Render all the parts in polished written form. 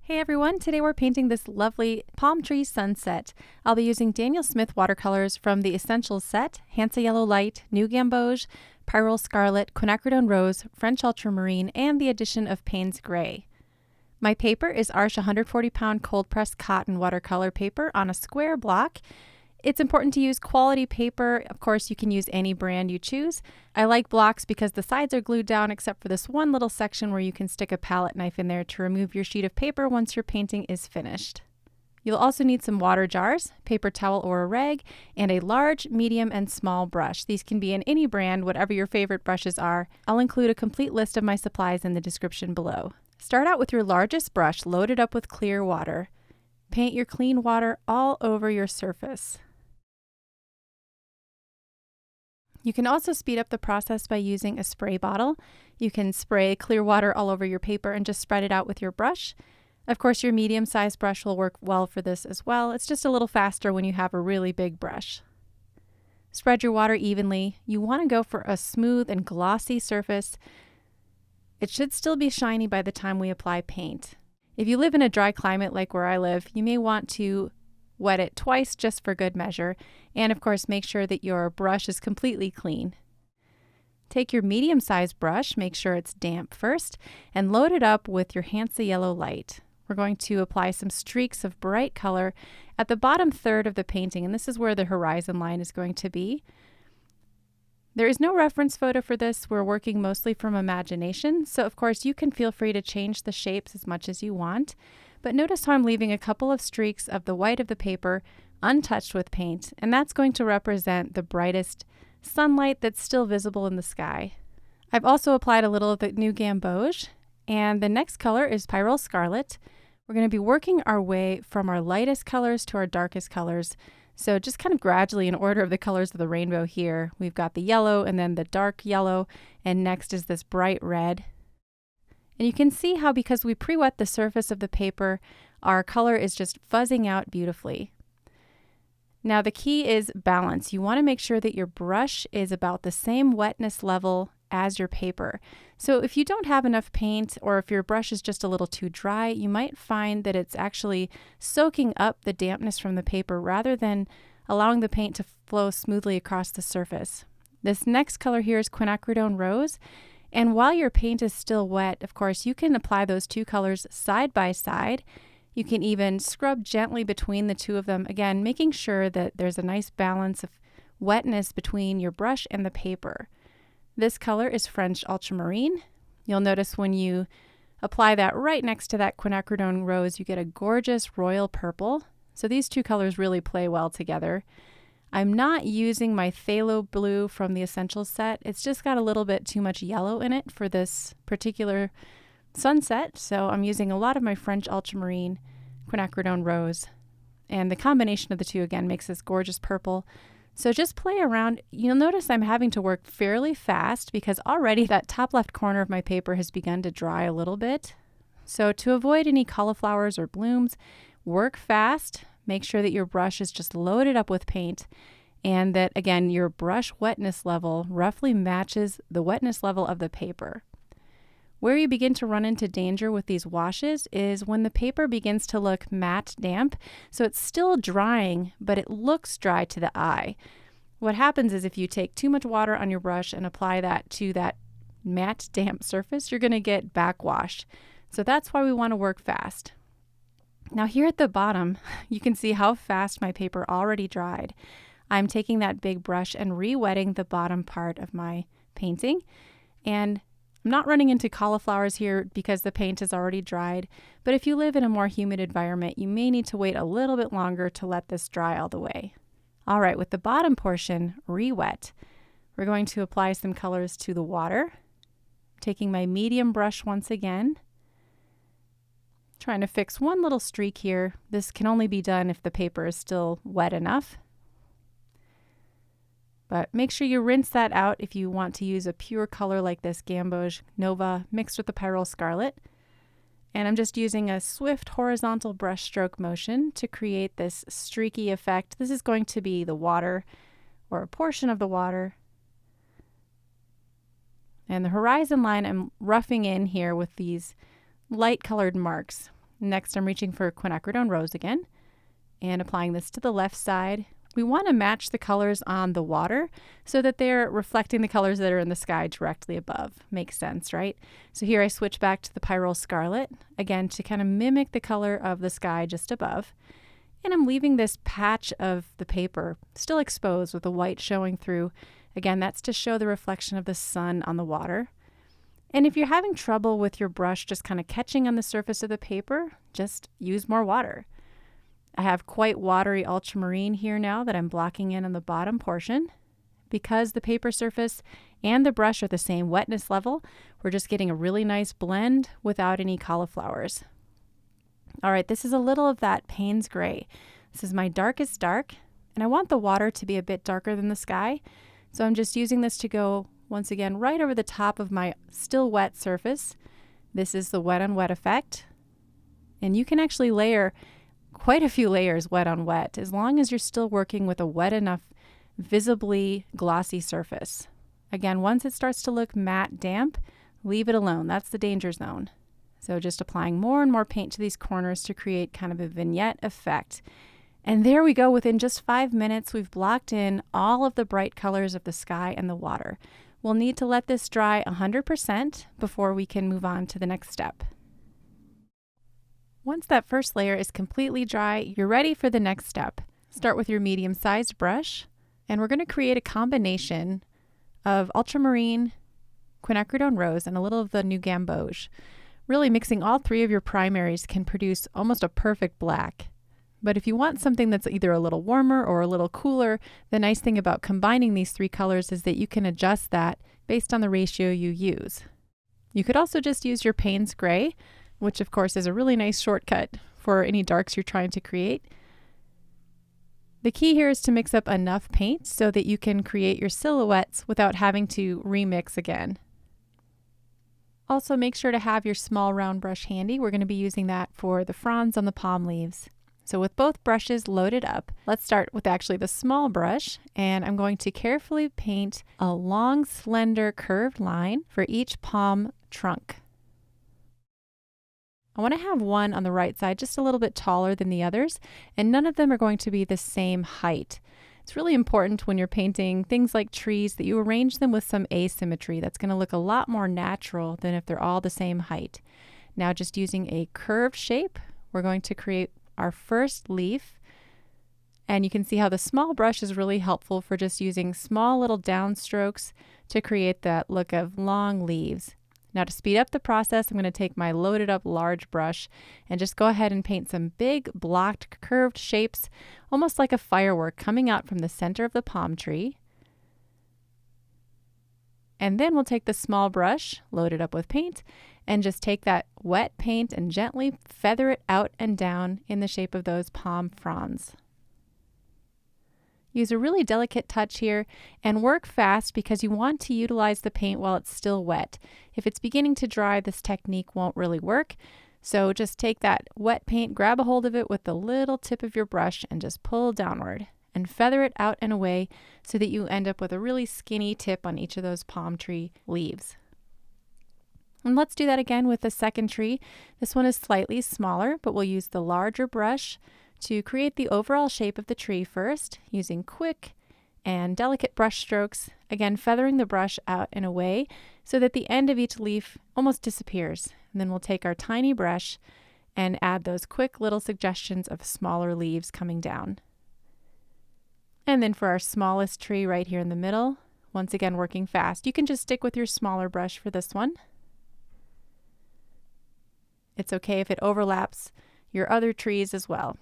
Hey everyone, today we're painting this lovely palm tree sunset. I'll be using Daniel Smith watercolors from the Essentials set, Hansa Yellow Light, New Gamboge, Pyrrol Scarlet, Quinacridone Rose, French Ultramarine, and the addition of Payne's Gray. My paper is Arches 140-pound cold-pressed cotton watercolor paper on a square block. It's important to use quality paper. Of course, you can use any brand you choose. I like blocks because the sides are glued down except for this one little section where you can stick a palette knife in there to remove your sheet of paper once your painting is finished. You'll also need some water jars, paper towel or a rag, and a large, medium, and small brush. These can be in any brand, whatever your favorite brushes are. I'll include a complete list of my supplies in the description below. Start out with your largest brush loaded up with clear water. Paint your clean water all over your surface. You can also speed up the process by using a spray bottle. You can spray clear water all over your paper and just spread it out with your brush. Of course, your medium-sized brush will work well for this as well. It's just a little faster when you have a really big brush. Spread your water evenly. You want to go for a smooth and glossy surface. It should still be shiny by the time we apply paint. If you live in a dry climate like where I live, you may want to wet it twice just for good measure, and of course make sure that your brush is completely clean. Take your medium-sized brush, make sure it's damp first, and load it up with your Hansa Yellow Light. We're going to apply some streaks of bright color at the bottom third of the painting, and this is where the horizon line is going to be. There is no reference photo for this. We're working mostly from imagination, so of course you can feel free to change the shapes as much as you want. But notice how I'm leaving a couple of streaks of the white of the paper untouched with paint, and that's going to represent the brightest sunlight that's still visible in the sky. I've also applied a little of the New Gamboge, and the next color is Pyrrol Scarlet. We're going to be working our way from our lightest colors to our darkest colors. So just kind of gradually in order of the colors of the rainbow here. We've got the yellow and then the dark yellow, and next is this bright red. And you can see how because we pre-wet the surface of the paper, our color is just fuzzing out beautifully. Now the key is balance. You want to make sure that your brush is about the same wetness level as your paper. So if you don't have enough paint or if your brush is just a little too dry, you might find that it's actually soaking up the dampness from the paper rather than allowing the paint to flow smoothly across the surface. This next color here is Quinacridone Rose. And while your paint is still wet, of course, you can apply those two colors side by side. You can even scrub gently between the two of them, again, making sure that there's a nice balance of wetness between your brush and the paper. This color is French Ultramarine. You'll notice when you apply that right next to that Quinacridone Rose, you get a gorgeous royal purple. So these two colors really play well together. I'm not using my phthalo blue from the Essentials set. It's just got a little bit too much yellow in it for this particular sunset. So I'm using a lot of my French Ultramarine, Quinacridone Rose. And the combination of the two, again, makes this gorgeous purple. So just play around. You'll notice I'm having to work fairly fast because already that top left corner of my paper has begun to dry a little bit. So to avoid any cauliflowers or blooms, work fast. Make sure that your brush is just loaded up with paint and that, again, your brush wetness level roughly matches the wetness level of the paper. Where you begin to run into danger with these washes is when the paper begins to look matte damp. So it's still drying, but it looks dry to the eye. What happens is if you take too much water on your brush and apply that to that matte damp surface, you're going to get backwash. So that's why we want to work fast. Now here at the bottom, you can see how fast my paper already dried. I'm taking that big brush and re-wetting the bottom part of my painting. And I'm not running into cauliflowers here because the paint is already dried. But if you live in a more humid environment, you may need to wait a little bit longer to let this dry all the way. All right, with the bottom portion re-wet, we're going to apply some colors to the water. Taking my medium brush once again. Trying to fix one little streak here. This can only be done if the paper is still wet enough. But make sure you rinse that out if you want to use a pure color like this Gamboge Nova mixed with the Pyrrol Scarlet. And I'm just using a swift horizontal brush stroke motion to create this streaky effect. This is going to be the water or a portion of the water. And the horizon line I'm roughing in here with these light colored marks. Next, I'm reaching for Quinacridone Rose again and applying this to the left side. We want to match the colors on the water so that they're reflecting the colors that are in the sky directly above. Makes sense, right? So here I switch back to the Pyrrol Scarlet, again to kind of mimic the color of the sky just above. And I'm leaving this patch of the paper still exposed with the white showing through. Again, that's to show the reflection of the sun on the water. And if you're having trouble with your brush just kind of catching on the surface of the paper, just use more water. I have quite watery ultramarine here now that I'm blocking in on the bottom portion. Because the paper surface and the brush are the same wetness level, we're just getting a really nice blend without any cauliflowers. All right, this is a little of that Payne's gray. This is my darkest dark, and I want the water to be a bit darker than the sky. So I'm just using this to go, once again, right over the top of my still wet surface. This is the wet on wet effect. And you can actually layer quite a few layers wet on wet, as long as you're still working with a wet enough, visibly glossy surface. Again, once it starts to look matte damp, leave it alone. That's the danger zone. So just applying more and more paint to these corners to create kind of a vignette effect. And there we go. Within just 5 minutes, we've blocked in all of the bright colors of the sky and the water. We'll need to let this dry 100% before we can move on to the next step. Once that first layer is completely dry, you're ready for the next step. Start with your medium-sized brush, and we're going to create a combination of ultramarine, quinacridone rose, and a little of the new Gamboge. Really mixing all three of your primaries can produce almost a perfect black. But if you want something that's either a little warmer or a little cooler, the nice thing about combining these three colors is that you can adjust that based on the ratio you use. You could also just use your Payne's gray, which of course is a really nice shortcut for any darks you're trying to create. The key here is to mix up enough paint so that you can create your silhouettes without having to remix again. Also, make sure to have your small round brush handy. We're going to be using that for the fronds on the palm leaves. So with both brushes loaded up, let's start with actually the small brush, and I'm going to carefully paint a long, slender, curved line for each palm trunk. I want to have one on the right side just a little bit taller than the others, and none of them are going to be the same height. It's really important when you're painting things like trees that you arrange them with some asymmetry. That's going to look a lot more natural than if they're all the same height. Now, just using a curved shape, we're going to create our first leaf, and you can see how the small brush is really helpful for just using small little downstrokes to create that look of long leaves. Now to speed up the process, I'm going to take my loaded up large brush and just go ahead and paint some big blocked curved shapes, almost like a firework coming out from the center of the palm tree. And then we'll take the small brush, loaded up with paint, and just take that wet paint and gently feather it out and down in the shape of those palm fronds. Use a really delicate touch here and work fast because you want to utilize the paint while it's still wet. If it's beginning to dry, this technique won't really work. So just take that wet paint, grab a hold of it with the little tip of your brush and just pull downward and feather it out and away so that you end up with a really skinny tip on each of those palm tree leaves. And let's do that again with the second tree. This one is slightly smaller, but we'll use the larger brush to create the overall shape of the tree first, using quick and delicate brush strokes, again feathering the brush out and away so that the end of each leaf almost disappears. And then we'll take our tiny brush and add those quick little suggestions of smaller leaves coming down. And then for our smallest tree right here in the middle, once again working fast. You can just stick with your smaller brush for this one. It's okay if it overlaps your other trees as well.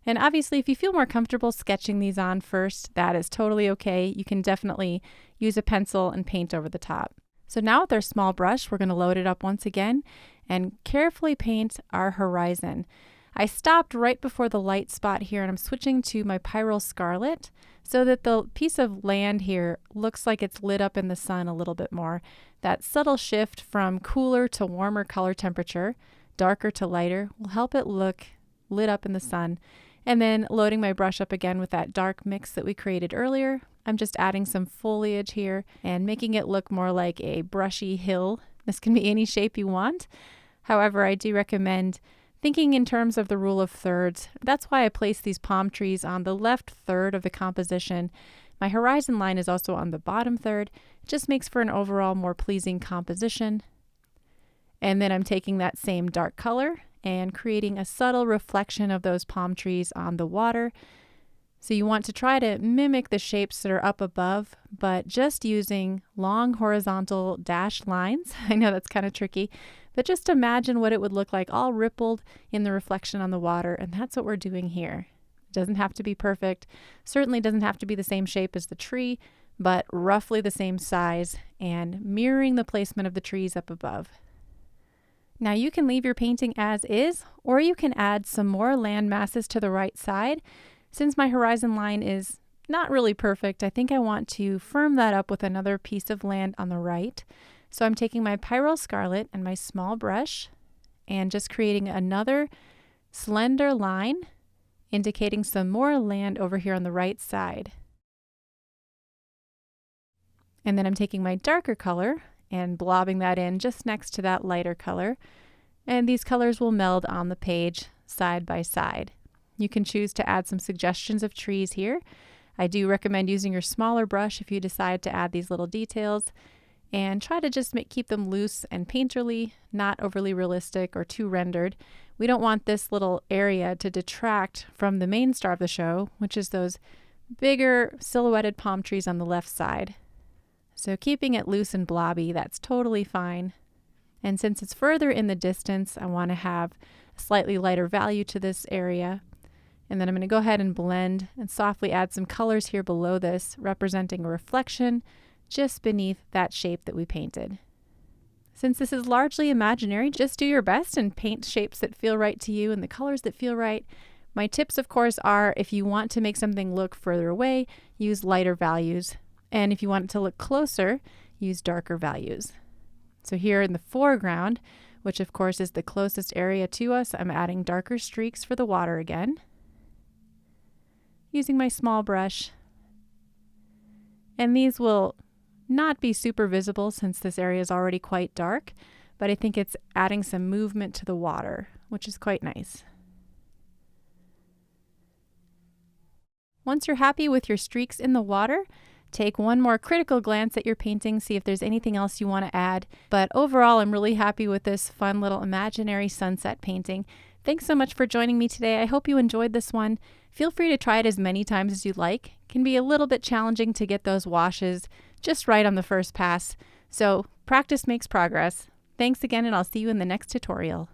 And obviously, if you feel more comfortable sketching these on first, that is totally okay. You can definitely use a pencil and paint over the top. So now with our small brush, we're going to load it up once again and carefully paint our horizon. I stopped right before the light spot here, and I'm switching to my Pyrrol Scarlet so that the piece of land here looks like it's lit up in the sun a little bit more. That subtle shift from cooler to warmer color temperature, darker to lighter, will help it look lit up in the sun. And then loading my brush up again with that dark mix that we created earlier. I'm just adding some foliage here and making it look more like a brushy hill. This can be any shape you want. However, I do recommend Thinking in terms of the rule of thirds, that's why I place these palm trees on the left third of the composition. My horizon line is also on the bottom third. It just makes for an overall more pleasing composition. And then I'm taking that same dark color and creating a subtle reflection of those palm trees on the water. So you want to try to mimic the shapes that are up above, but just using long horizontal dashed lines. I know that's kind of tricky, but just imagine what it would look like all rippled in the reflection on the water, and that's what we're doing here. It doesn't have to be perfect, certainly doesn't have to be the same shape as the tree, but roughly the same size and mirroring the placement of the trees up above. Now you can leave your painting as is, or you can add some more land masses to the right side. Since my horizon line is not really perfect, I think I want to firm that up with another piece of land on the right. So I'm taking my Pyrrol Scarlet and my small brush and just creating another slender line, indicating some more land over here on the right side. And then I'm taking my darker color and blobbing that in just next to that lighter color. And these colors will meld on the page side by side. You can choose to add some suggestions of trees here. I do recommend using your smaller brush if you decide to add these little details, and try to just keep them loose and painterly, not overly realistic or too rendered. We don't want this little area to detract from the main star of the show, which is those bigger silhouetted palm trees on the left side. So keeping it loose and blobby, that's totally fine. And since it's further in the distance, I want to have a slightly lighter value to this area. And then I'm going to go ahead and blend and softly add some colors here below this, representing a reflection just beneath that shape that we painted. Since this is largely imaginary, just do your best and paint shapes that feel right to you and the colors that feel right. My tips, of course, are if you want to make something look further away, use lighter values. And if you want it to look closer, use darker values. So here in the foreground, which of course is the closest area to us, I'm adding darker streaks for the water again, using my small brush. And these will not be super visible since this area is already quite dark, but I think it's adding some movement to the water, which is quite nice. Once you're happy with your streaks in the water, take one more critical glance at your painting, see if there's anything else you want to add. But overall, I'm really happy with this fun little imaginary sunset painting. Thanks so much for joining me today. I hope you enjoyed this one. Feel free to try it as many times as you'd like. It can be a little bit challenging to get those washes just right on the first pass. So practice makes progress. Thanks again, and I'll see you in the next tutorial.